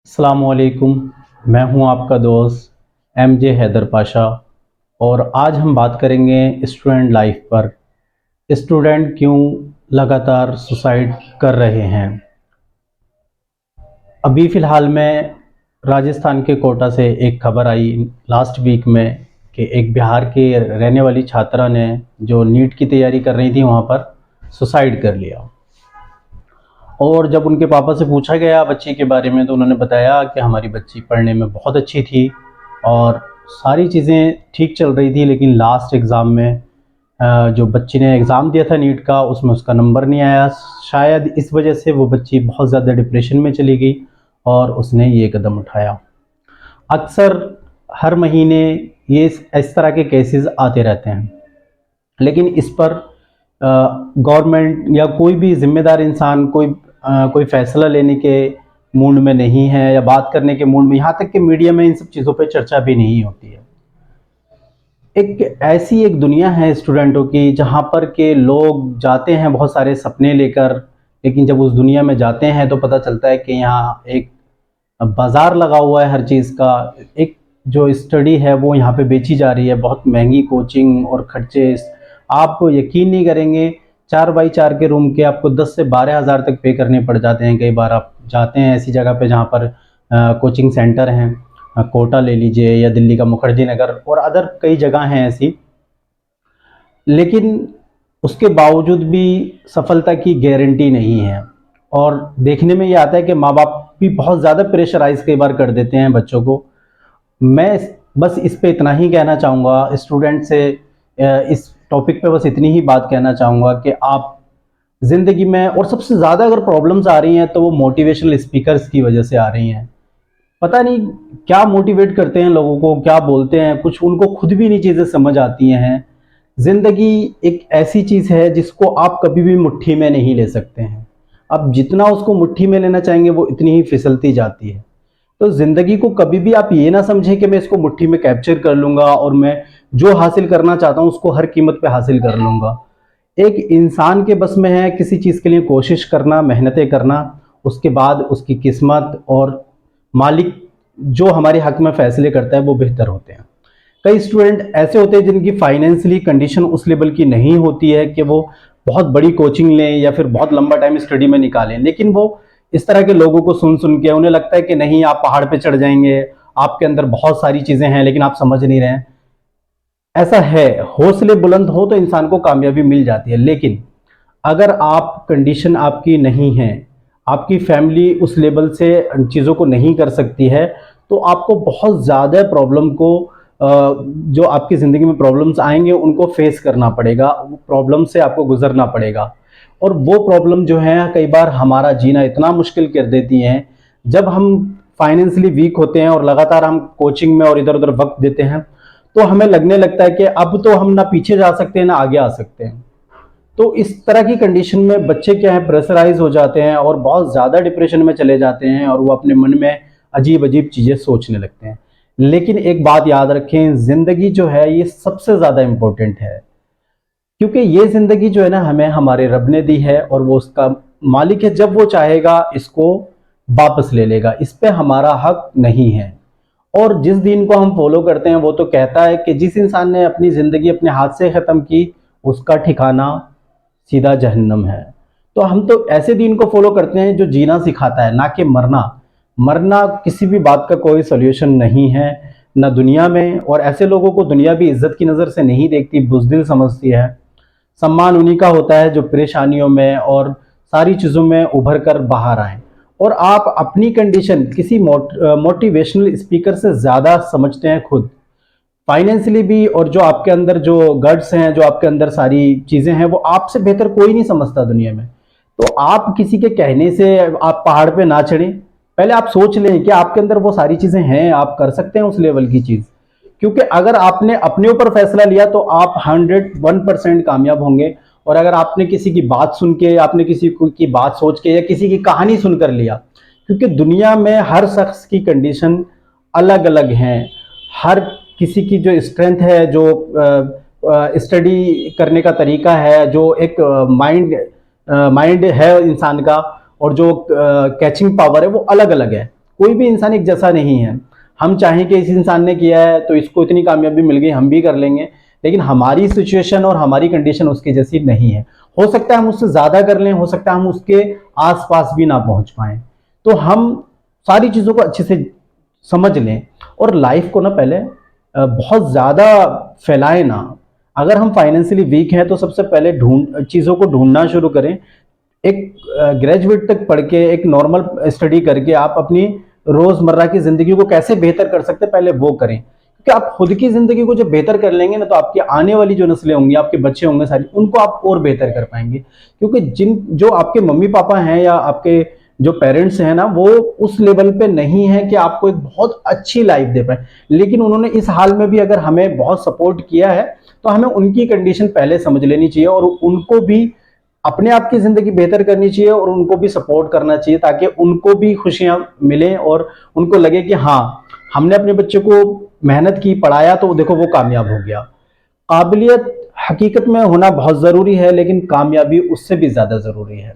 अस्सलामुअलैकुम। मैं हूं आपका दोस्त एमजे हैदर पाशा और आज हम बात करेंगे स्टूडेंट लाइफ पर। स्टूडेंट क्यों लगातार सुसाइड कर रहे हैं। अभी फ़िलहाल में राजस्थान के कोटा से एक खबर आई लास्ट वीक में कि एक बिहार की रहने वाली छात्रा ने जो नीट की तैयारी कर रही थी वहाँ पर सुसाइड कर लिया। और जब उनके पापा से पूछा गया बच्ची के बारे में तो उन्होंने बताया कि हमारी बच्ची पढ़ने में बहुत अच्छी थी और सारी चीज़ें ठीक चल रही थी, लेकिन लास्ट एग्ज़ाम में जो बच्ची ने एग्ज़ाम दिया था नीट का उसमें उसका नंबर नहीं आया। शायद इस वजह से वो बच्ची बहुत ज़्यादा डिप्रेशन में चली गई और उसने ये कदम उठाया। अक्सर हर महीने ये इस तरह के केसेस आते रहते हैं, लेकिन इस पर गवर्नमेंट या कोई भी ज़िम्मेदार इंसान कोई फ़ैसला लेने के मूड में नहीं है या बात करने के मूड में, यहाँ तक कि मीडिया में इन सब चीज़ों पे चर्चा भी नहीं होती है। एक ऐसी एक दुनिया है स्टूडेंटों की जहाँ पर के लोग जाते हैं बहुत सारे सपने लेकर, लेकिन जब उस दुनिया में जाते हैं तो पता चलता है कि यहाँ एक बाज़ार लगा हुआ है हर चीज़ का। एक जो स्टडी है वो यहाँ पे बेची जा रही है, बहुत महंगी कोचिंग और खर्चे। आप यकीन नहीं करेंगे, 4x4 के रूम के आपको 10 से 12 हज़ार तक पे करने पड़ जाते हैं। कई बार आप जाते हैं ऐसी जगह पे जहाँ पर कोचिंग सेंटर हैं, कोटा ले लीजिए या दिल्ली का मुखर्जी नगर और अदर कई जगह हैं ऐसी, लेकिन उसके बावजूद भी सफलता की गारंटी नहीं है। और देखने में ये आता है कि माँ बाप भी बहुत ज़्यादा प्रेशराइज कई बार कर देते हैं बच्चों को। मैं बस इस पे इतना ही कहना चाहूँगा स्टूडेंट से, इस टॉपिक पे बस इतनी ही बात कहना चाहूँगा कि आप ज़िंदगी में, और सबसे ज़्यादा अगर प्रॉब्लम्स आ रही हैं तो वो मोटिवेशनल स्पीकर्स की वजह से आ रही हैं। पता नहीं क्या मोटिवेट करते हैं लोगों को, क्या बोलते हैं, कुछ उनको खुद भी नहीं चीज़ें समझ आती हैं। ज़िंदगी एक ऐसी चीज़ है जिसको आप कभी भी मुट्ठी में नहीं ले सकते हैं। आप जितना उसको मुट्ठी में लेना चाहेंगे वो इतनी ही फिसलती जाती है। तो ज़िंदगी को कभी भी आप ये ना समझें कि मैं इसको मुट्ठी में कैप्चर कर लूँगा और मैं जो हासिल करना चाहता हूँ उसको हर कीमत पे हासिल कर लूँगा। एक इंसान के बस में है किसी चीज़ के लिए कोशिश करना, मेहनतें करना, उसके बाद उसकी किस्मत और मालिक जो हमारे हक में फ़ैसले करता है वो बेहतर होते हैं। कई स्टूडेंट ऐसे होते हैं जिनकी फाइनेंशियली कंडीशन उस लेवल की नहीं होती है कि वो बहुत बड़ी कोचिंग लें या फिर बहुत लंबा टाइम स्टडी में निकालें, लेकिन वो इस तरह के लोगों को सुन सुन के उन्हें लगता है कि नहीं आप पहाड़ पे चढ़ जाएंगे, आपके अंदर बहुत सारी चीज़ें हैं लेकिन आप समझ नहीं रहे हैं। ऐसा है, हौसले बुलंद हो तो इंसान को कामयाबी मिल जाती है, लेकिन अगर आप कंडीशन आपकी नहीं है, आपकी फैमिली उस लेवल से चीज़ों को नहीं कर सकती है, तो आपको बहुत ज़्यादा प्रॉब्लम को जो आपकी ज़िंदगी में प्रॉब्लम्स आएंगे उनको फेस करना पड़ेगा, वो प्रॉब्लम से आपको गुजरना पड़ेगा। और वो प्रॉब्लम जो है कई बार हमारा जीना इतना मुश्किल कर देती हैं। जब हम फाइनेंशियली वीक होते हैं और लगातार हम कोचिंग में और इधर उधर वक्त देते हैं तो हमें लगने लगता है कि अब तो हम ना पीछे जा सकते हैं ना आगे आ सकते हैं। तो इस तरह की कंडीशन में बच्चे क्या है, प्रेशराइज हो जाते हैं और बहुत ज़्यादा डिप्रेशन में चले जाते हैं और वो अपने मन में अजीब अजीब चीज़ें सोचने लगते हैं। लेकिन एक बात याद रखें, ज़िंदगी जो है ये सबसे ज़्यादा इम्पोर्टेंट है, क्योंकि ये ज़िंदगी जो है ना हमें हमारे रब ने दी है और वो उसका मालिक है। जब वो चाहेगा इसको वापस ले लेगा, इस पे हमारा हक नहीं है। और जिस दीन को हम फॉलो करते हैं वो तो कहता है कि जिस इंसान ने अपनी ज़िंदगी अपने हाथ से ख़त्म की उसका ठिकाना सीधा जहन्नम है। तो हम तो ऐसे दीन को फॉलो करते हैं जो जीना सिखाता है, ना कि मरना। मरना किसी भी बात का कोई सोल्यूशन नहीं है ना दुनिया में, और ऐसे लोगों को दुनिया भी इज्जत की नज़र से नहीं देखती, बुज़दिल समझती है। सम्मान उन्हीं का होता है जो परेशानियों में और सारी चीज़ों में उभर कर बाहर आए। और आप अपनी कंडीशन किसी मोटिवेशनल स्पीकर से ज़्यादा समझते हैं खुद, फाइनेंशियली भी, और जो आपके अंदर जो गट्स हैं, जो आपके अंदर सारी चीज़ें हैं वो आपसे बेहतर कोई नहीं समझता दुनिया में। तो आप किसी के कहने से आप पहाड़ पे ना चढ़ें, पहले आप सोच लें कि आपके अंदर वो सारी चीज़ें हैं, आप कर सकते हैं उस लेवल की चीज़। क्योंकि अगर आपने अपने ऊपर फैसला लिया तो आप 101% कामयाब होंगे। और अगर आपने किसी की बात सुन के, आपने किसी की बात सोच के या किसी की कहानी सुनकर लिया, क्योंकि दुनिया में हर शख्स की कंडीशन अलग अलग हैं। हर किसी की जो स्ट्रेंथ है, जो स्टडी करने का तरीका है, जो एक माइंड है इंसान का, और जो कैचिंग पावर है वो अलग अलग है। कोई भी इंसान एक जैसा नहीं है। हम चाहें कि इस इंसान ने किया है तो इसको इतनी कामयाबी मिल गई, हम भी कर लेंगे, लेकिन हमारी सिचुएशन और हमारी कंडीशन उसके जैसी नहीं है। हो सकता है हम उससे ज़्यादा कर लें, हो सकता है हम उसके आस-पास भी ना पहुँच पाएँ। तो हम सारी चीज़ों को अच्छे से समझ लें और लाइफ को ना पहले बहुत ज़्यादा फैलाएँ ना। अगर हम फाइनेंशियली वीक हैं तो सबसे पहले चीज़ों को ढूँढना शुरू करें। एक ग्रेजुएट तक पढ़ के, एक नॉर्मल स्टडी करके आप अपनी रोज़मर्रा की ज़िंदगी को कैसे बेहतर कर सकते हैं, पहले वो करें। क्योंकि आप खुद की ज़िंदगी को जब बेहतर कर लेंगे ना, तो आपकी आने वाली जो नस्लें होंगी, आपके बच्चे होंगे सारी, उनको आप और बेहतर कर पाएँगे। क्योंकि जो आपके मम्मी-पापा हैं या आपके जो पेरेंट्स हैं ना, वो उस लेवल पे नहीं है कि आपको एक बहुत अच्छी लाइफ़ दे पाएँ। लेकिन उन्होंने इस हाल में भी अगर हमें बहुत सपोर्ट किया है, तो हमें उनकी कंडीशन पहले समझ लेनी चाहिए और उनको भी अपने आप की ज़िंदगी बेहतर करनी चाहिए और उनको भी सपोर्ट करना चाहिए, ताकि उनको भी खुशियाँ मिलें और उनको लगे कि हाँ, हमने अपने बच्चे को मेहनत की, पढ़ाया, तो देखो वो कामयाब हो गया। काबिलियत हकीकत में होना बहुत ज़रूरी है, लेकिन कामयाबी उससे भी ज़्यादा ज़रूरी है।